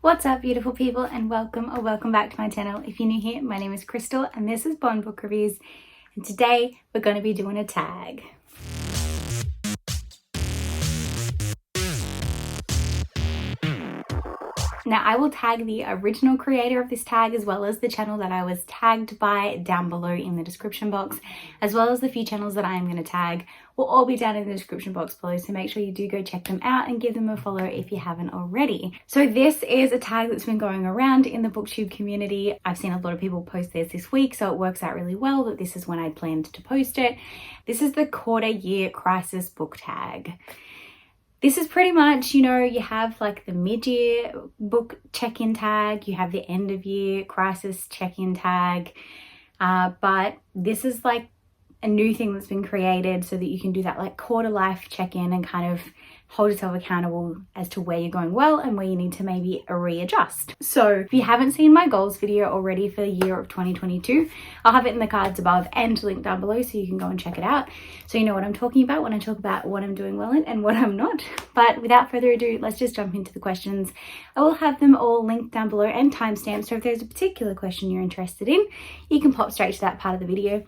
What's up, beautiful people, and welcome back to my channel. If you're new here, my name is Crystal and this is Bond Book Reviews, and today we're going to be doing a tag. Now, I will tag the original creator of this tag as well as the channel that I was tagged by down below in the description box, as well as the few channels that I am going to tag will all be down in the description box below, so make sure you do go check them out and give them a follow if you haven't already. So this is a tag that's been going around in the booktube community. I've seen a lot of people post theirs this week, so it works out really well that this is when I planned to post it. This is the quarter year crisis book tag. This is pretty much, you have like the mid-year book check-in tag, you have the end of year crisis check-in tag, but this is like a new thing that's been created so that you can do that like quarter life check-in and kind of hold yourself accountable as to where you're going well and where you need to maybe readjust. So if you haven't seen my goals video already for the year of 2022, I'll have it in the cards above and linked down below so you can go and check it out. So you know what I'm talking about when I talk about what I'm doing well in and what I'm not. But without further ado, let's just jump into the questions. I will have them all linked down below and timestamped, so if there's a particular question you're interested in, you can pop straight to that part of the video.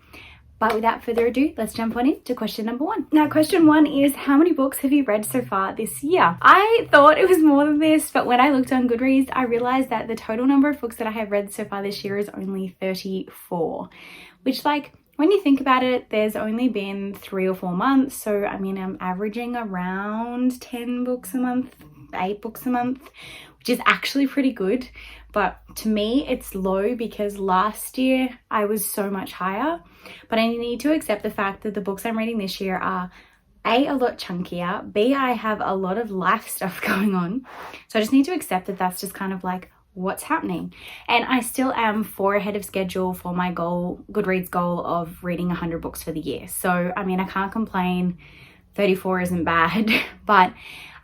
But without further ado, let's jump on into question number one. Now, question one is, how many books have you read so far this year? I thought it was more than this, but when I looked on Goodreads, I realized that the total number of books that I have read so far this year is only 34, which, like, when you think about it, there's only been 3 or 4 months. So, I mean, I'm averaging around 10 books a month, 8 books a month, which is actually pretty good. But to me, it's low because last year I was so much higher. But I need to accept the fact that the books I'm reading this year are A, a lot chunkier, B, I have a lot of life stuff going on. So I just need to accept that that's just kind of like what's happening. And I still am 4 ahead of schedule for my goal, Goodreads goal of reading 100 books for the year. So, I mean, I can't complain. 34 isn't bad, but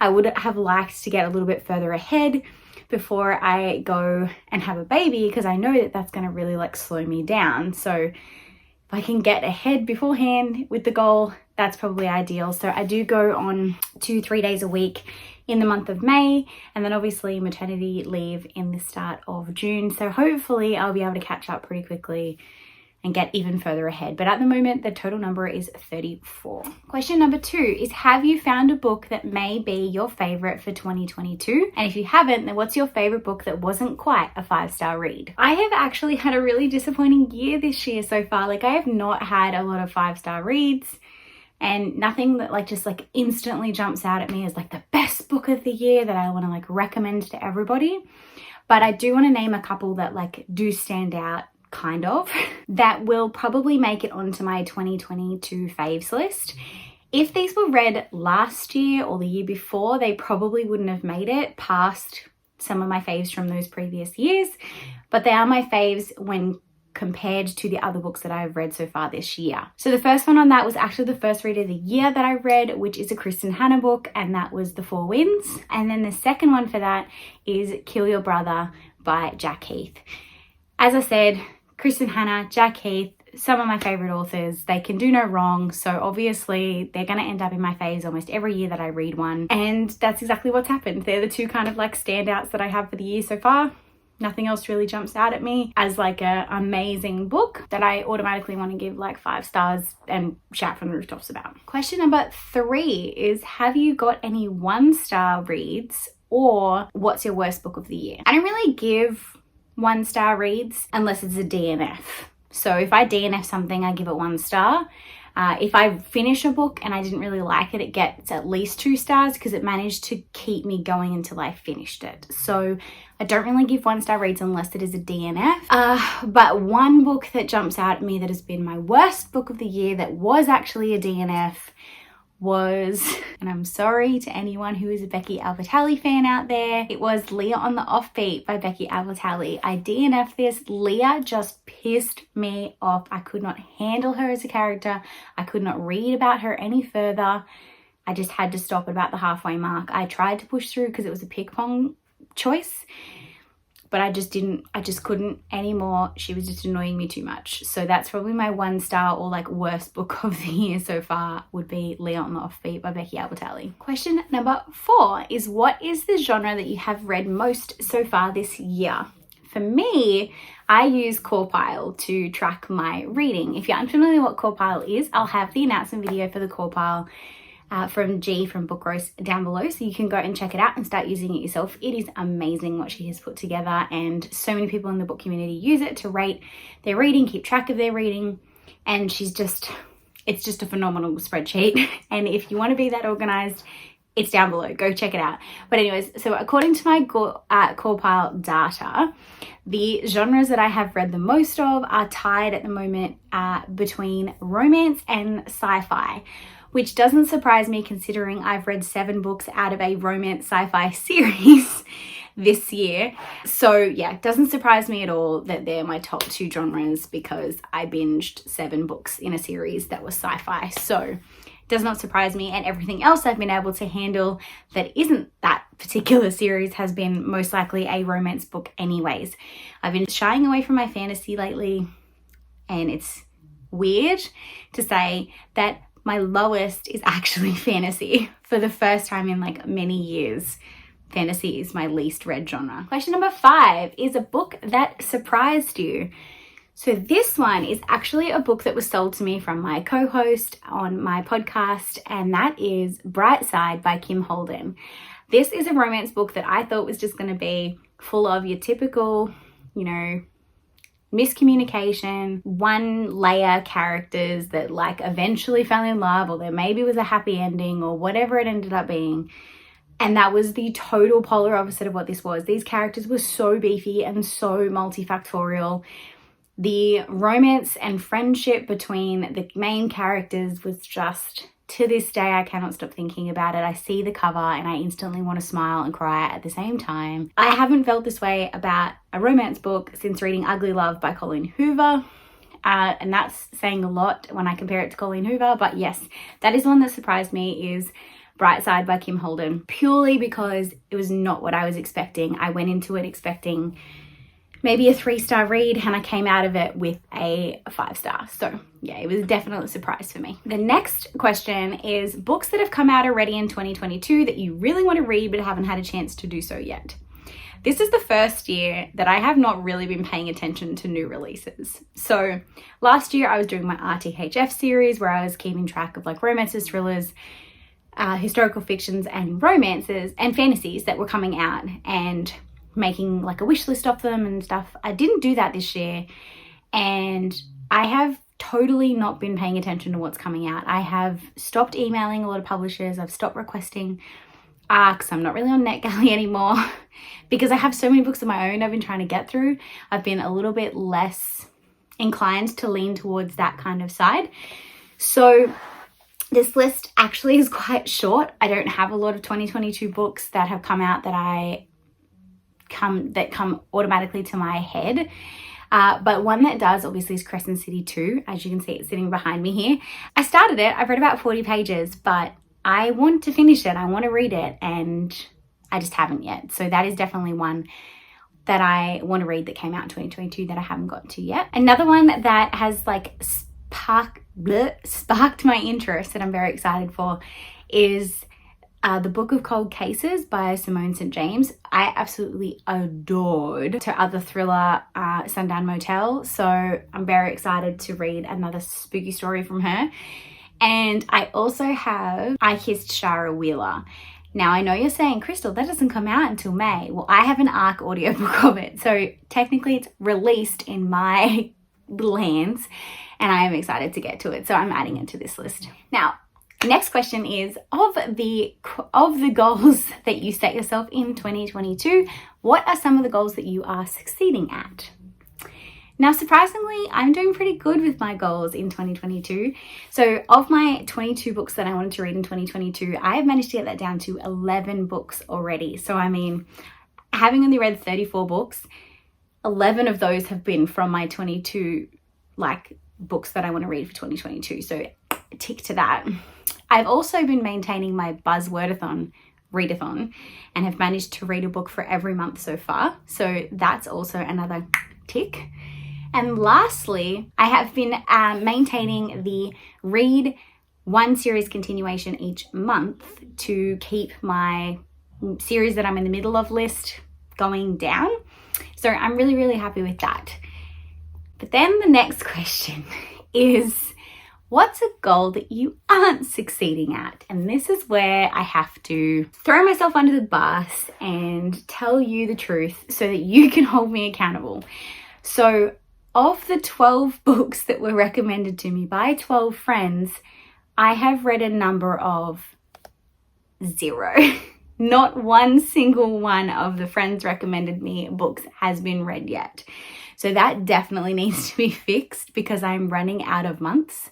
I would have liked to get a little bit further ahead before I go and have a baby, because I know that that's going to really like slow me down. So if I can get ahead beforehand with the goal, that's probably ideal. So I do go on 2-3 days a week in the month of May, and then obviously maternity leave in the start of June. So hopefully I'll be able to catch up pretty quickly and get even further ahead. But at the moment, the total number is 34. Question number 2 is, have you found a book that may be your favorite for 2022? And if you haven't, then what's your favorite book that wasn't quite a 5-star read? I have actually had a really disappointing year this year so far. Like, I have not had a lot of 5-star reads, and nothing that like just like instantly jumps out at me as like the best book of the year that I want to like recommend to everybody. But I do want to name a couple that like do stand out, kind of, that will probably make it onto my 2022 faves list. If these were read last year or the year before, they probably wouldn't have made it past some of my faves from those previous years, but they are my faves when compared to the other books that I've read so far this year. So the first one on that was actually the first read of the year that I read, which is a Kristen Hanna book, and that was The Four Winds. And then the second one for that is Kill Your Brother by Jack Heath. As I said, Kristen Hanna, Jack Heath, some of my favorite authors. They can do no wrong, so obviously they're going to end up in my faves almost every year that I read one, and that's exactly what's happened. They're the two kind of like standouts that I have for the year so far. Nothing else really jumps out at me as like a amazing book that I automatically want to give like 5 stars and shout from the rooftops about. Question number 3 is, have you got any 1-star reads, or what's your worst book of the year? I don't really give 1-star reads unless it's a DNF. So if I DNF something, I give it 1 star. If I finish a book and I didn't really like it, it gets at least 2 stars because it managed to keep me going until I finished it. So I don't really give 1-star reads unless it is a DNF. But one book that jumps out at me that has been my worst book of the year that was actually a DNF was, and I'm sorry to anyone who is a Becky Albertalli fan out there, it was Leah on the Offbeat by Becky Albertalli. I DNF'd this. Leah just pissed me off. I could not handle her as a character. I could not read about her any further. I just had to stop at about the halfway mark. I tried to push through because it was a ping pong choice, but I just couldn't anymore. She was just annoying me too much. So that's probably my 1 star or like worst book of the year so far would be Leah on the Offbeat by Becky Albertalli. Question number 4 is, what is the genre that you have read most so far this year? For me, I use Corepile to track my reading. If you're unfamiliar what Corepile is, I'll have the announcement video for the Corepile from G from Book Roast down below, so you can go and check it out and start using it yourself. It is amazing what she has put together, and so many people in the book community use it to rate their reading, keep track of their reading, and it's just a phenomenal spreadsheet. And if you want to be that organized, it's down below. Go check it out. But anyways, so according to my Corepile data, the genres that I have read the most of are tied at the moment between romance and sci-fi, which doesn't surprise me considering I've read 7 books out of a romance sci-fi series this year. So yeah, it doesn't surprise me at all that they're my top 2 genres because I binged 7 books in a series that was sci-fi. So does not surprise me, and everything else I've been able to handle that isn't that particular series has been most likely a romance book anyways. I've been shying away from my fantasy lately, and it's weird to say that my lowest is actually fantasy. For the first time in like many years, fantasy is my least read genre. Question number 5 is a book that surprised you. So this one is actually a book that was sold to me from my co-host on my podcast, and that is Bright Side by Kim Holden. This is a romance book that I thought was just going to be full of your typical, miscommunication, one layer characters that like eventually fell in love, or there maybe was a happy ending or whatever it ended up being. And that was the total polar opposite of what this was. These characters were so beefy and so multifactorial. The romance and friendship between the main characters was just, to this day, I cannot stop thinking about it. I see the cover and I instantly want to smile and cry at the same time. I haven't felt this way about a romance book since reading Ugly Love by Colleen Hoover. And that's saying a lot when I compare it to Colleen Hoover. But yes, that is one that surprised me, is Bright Side by Kim Holden, purely because it was not what I was expecting. I went into it expecting maybe a 3-star read, and I came out of it with a 5-star. So yeah, it was definitely a surprise for me. The next question is books that have come out already in 2022 that you really want to read but haven't had a chance to do so yet. This is the first year that I have not really been paying attention to new releases. So last year I was doing my RTHF series where I was keeping track of like romances, thrillers, historical fictions and romances and fantasies that were coming out, and making like a wish list of them and stuff. I didn't do that this year, and I have totally not been paying attention to what's coming out. I have stopped emailing a lot of publishers. I've stopped requesting ARCs. I'm not really on NetGalley anymore because I have so many books of my own I've been trying to get through. I've been a little bit less inclined to lean towards that kind of side. So this list actually is quite short. I don't have a lot of 2022 books that have come out that come automatically to my head. But one that does obviously is Crescent City 2. As you can see, it's sitting behind me here. I started it. I've read about 40 pages, but I want to finish it. I want to read it, and I just haven't yet. So that is definitely one that I want to read that came out in 2022 that I haven't got to yet. Another one that has like sparked my interest that I'm very excited for is The Book of Cold Cases by Simone St. James. I absolutely adored her other thriller, Sundown Motel. So I'm very excited to read another spooky story from her. And I also have I Kissed Shara Wheeler. Now, I know you're saying, Crystal, that doesn't come out until May. Well, I have an ARC audiobook of it. So technically it's released in my little hands, and I am excited to get to it. So I'm adding it to this list. Now, next question is, of the goals that you set yourself in 2022, what are some of the goals that you are succeeding at? Now, surprisingly, I'm doing pretty good with my goals in 2022. So of my 22 books that I wanted to read in 2022, I have managed to get that down to 11 books already. So I mean, having only read 34 books, 11 of those have been from my 22 books that I want to read for 2022. So tick to that. I've also been maintaining my buzzwordathon readathon and have managed to read a book for every month so far. So that's also another tick. And lastly, I have been maintaining the read one series continuation each month to keep my series that I'm in the middle of list going down. So I'm really, really happy with that. But then the next question is, what's a goal that you aren't succeeding at? And this is where I have to throw myself under the bus and tell you the truth so that you can hold me accountable. So of the 12 books that were recommended to me by 12 friends, I have read a number of 0. Not one single one of the friends recommended me books has been read yet. So that definitely needs to be fixed because I'm running out of months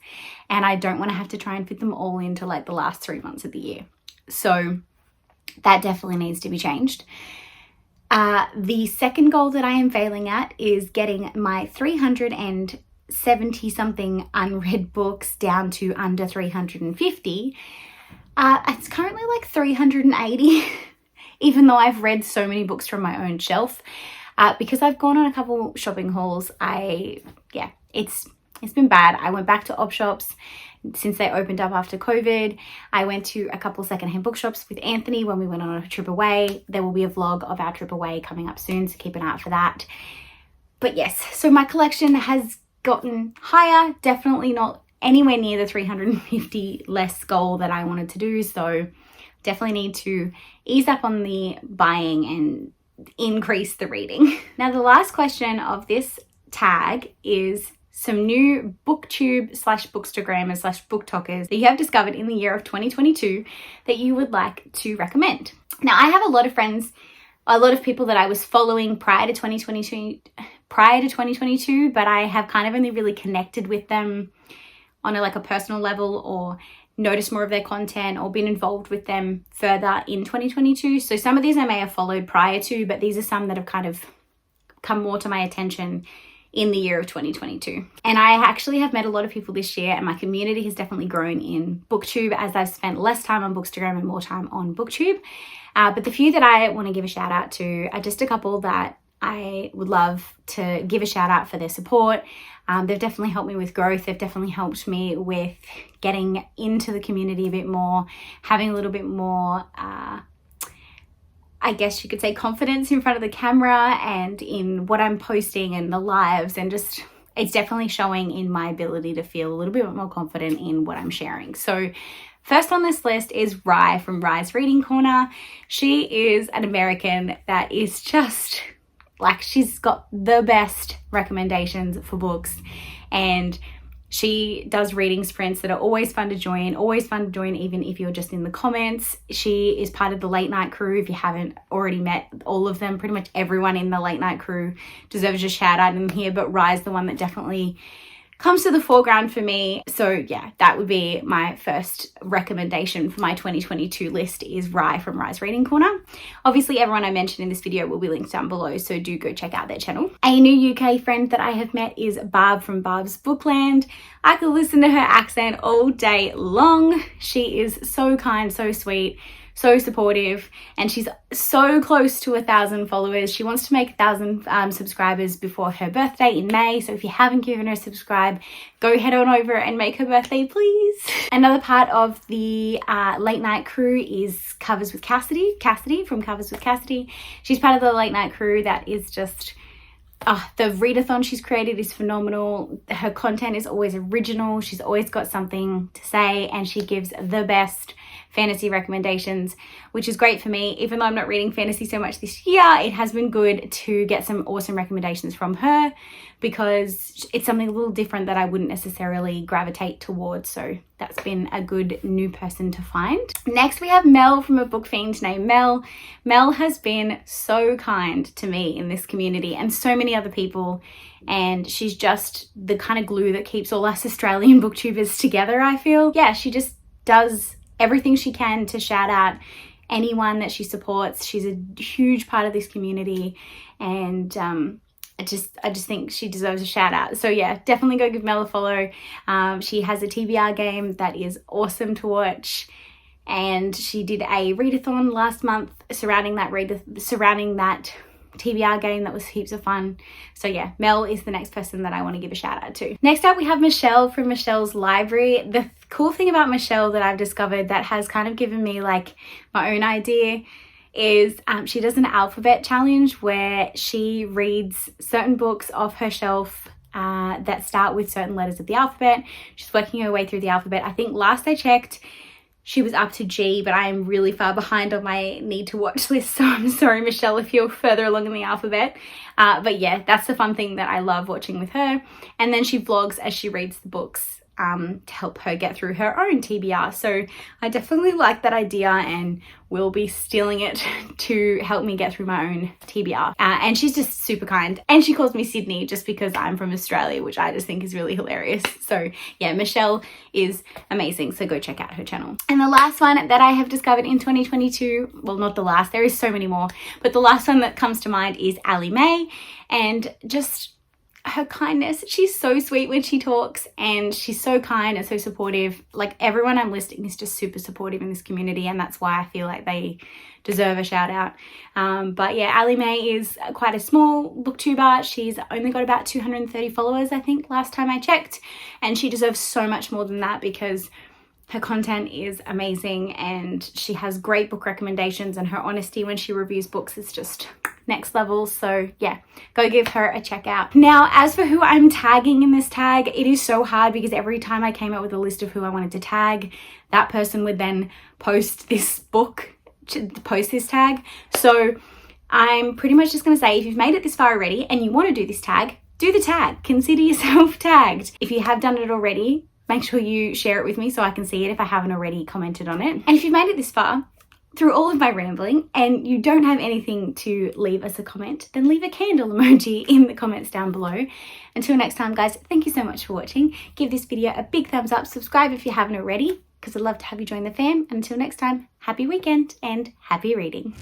and I don't want to have to try and fit them all into like the last 3 months of the year. So that definitely needs to be changed. The second goal that I am failing at is getting my 370 something unread books down to under 350. It's currently like 380, even though I've read so many books from my own shelf. Because I've gone on a couple shopping hauls, it's been bad. I went back to op shops since they opened up after COVID. I went to a couple secondhand bookshops with Anthony when we went on a trip away. There will be a vlog of our trip away coming up soon, so keep an eye out for that. But yes, so my collection has gotten higher, definitely not anywhere near the 350 less goal that I wanted to do. So definitely need to ease up on the buying and increase the reading. Now, the last question of this tag is some new booktube / bookstagrammers / booktokers that you have discovered in the year of 2022 that you would like to recommend. Now, I have a lot of friends, a lot of people that I was following prior to 2022, but I have kind of only really connected with them on a personal level or noticed more of their content or been involved with them further in 2022. So some of these I may have followed prior to, but these are some that have kind of come more to my attention in the year of 2022. And I actually have met a lot of people this year, and my community has definitely grown in Booktube as I've spent less time on Bookstagram and more time on Booktube. But the few that I want to give a shout out to are just a couple that I would love to give a shout out for their support. They've definitely helped me with growth. They've definitely helped me with getting into the community a bit more, having a little bit more, I guess you could say, confidence in front of the camera and in what I'm posting and the lives, and just it's definitely showing in my ability to feel a little bit more confident in what I'm sharing. So first on this list is Rye from Rye's Reading Corner. She is an American that is just she's got the best recommendations for books, and she does reading sprints that are always fun to join even if you're just in the comments. She is part of the late night crew. If you haven't already met all of them, pretty much everyone in the late night crew deserves a shout out in here, but Rye's the one that definitely comes to the foreground for me. So yeah, that would be my first recommendation for my 2022 list is Rye from Rye's Reading Corner. Obviously, everyone I mentioned in this video will be linked down below, so do go check out their channel. A new UK friend that I have met is Barb from Barb's Bookland. I could listen to her accent all day long. She is so kind, so sweet, so supportive, and she's so close to 1,000 followers. She wants to make 1,000 subscribers before her birthday in May. So if you haven't given her a subscribe, go head on over and make her birthday, please. Another part of the late night crew is Covers with Cassidy. Cassidy from Covers with Cassidy. She's part of the late night crew that is just the readathon she's created is phenomenal. Her content is always original. She's always got something to say, and she gives the best fantasy recommendations, which is great for me. Even though I'm not reading fantasy so much this year, it has been good to get some awesome recommendations from her because it's something a little different that I wouldn't necessarily gravitate towards. So that's been a good new person to find. Next, we have Mel from a book fiend named Mel. Mel has been so kind to me in this community and so many other people, and she's just the kind of glue that keeps all us Australian booktubers together, I feel. Yeah, she just does everything she can to shout out anyone that she supports. She's a huge part of this community, and I just think she deserves a shout out. So yeah, definitely go give Mel a follow. She has a TBR game that is awesome to watch. and she did a readathon last month surrounding that TBR game. That was heaps of fun. So yeah, Mel is the next person that I want to give a shout out to. Next up, we have Michelle from Michelle's Library. The cool thing about Michelle that I've discovered that has kind of given me like my own idea is she does an alphabet challenge where she reads certain books off her shelf that start with certain letters of the alphabet. She's working her way through the alphabet. I think last I checked, she was up to G, but I am really far behind on my need to watch list. So I'm sorry, Michelle, if you're further along in the alphabet. But yeah, that's the fun thing that I love watching with her. And then she vlogs as she reads the books to help her get through her own TBR. So I definitely like that idea and will be stealing it to help me get through my own TBR. And she's just super kind. And she calls me Sydney just because I'm from Australia, which I just think is really hilarious. So yeah, Michelle is amazing. So go check out her channel. And the last one that I have discovered in 2022, well, not the last, there is so many more, but the last one that comes to mind is Ally-mai. And just her kindness. She's so sweet when she talks, and she's so kind and so supportive. Like, everyone I'm listing is just super supportive in this community, and that's why I feel like they deserve a shout out. But yeah, Ally-mai is quite a small booktuber. She's only got about 230 followers, I think, last time I checked, and she deserves so much more than that because her content is amazing and she has great book recommendations, and her honesty when she reviews books is just next level. So yeah, go give her a check out. Now, as for who I'm tagging in this tag, it is so hard because every time I came up with a list of who I wanted to tag, that person would then post this book, post this tag. So I'm pretty much just going to say, if you've made it this far already and you want to do this tag, do the tag. Consider yourself tagged. If you have done it already, make sure you share it with me so I can see it if I haven't already commented on it. And if you've made it this far through all of my rambling and you don't have anything to leave us a comment, then leave a candle emoji in the comments down below. Until next time, guys, thank you so much for watching. Give this video a big thumbs up, subscribe if you haven't already, because I'd love to have you join the fam. And until next time, happy weekend and happy reading.